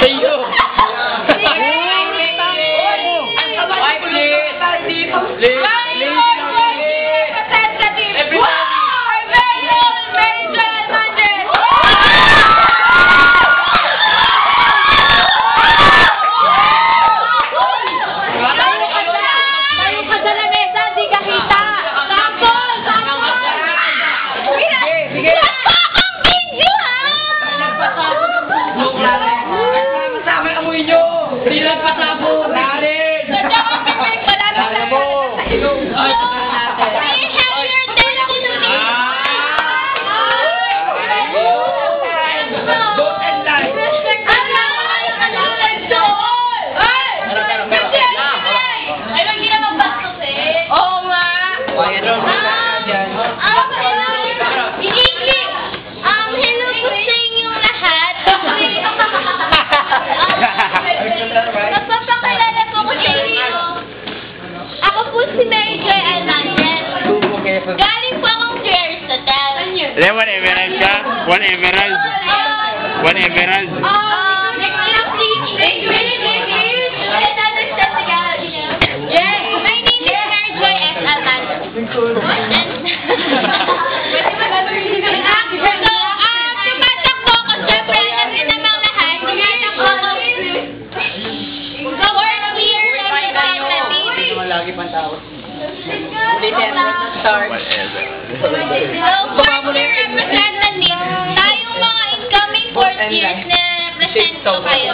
Sa'yo! Galing po akong Cheers Hotel. One emerald ka? One emerald? One emerald? Yes, my name is Mary Joy S. Almanza. Tumatakbo ko, syempre, alam niyo namang lahat. Tumatakbo ko. Fourth year representative. Lagi pang tawag. Fourth year representative. Tayong mga incoming fourth years na represent ko kayo.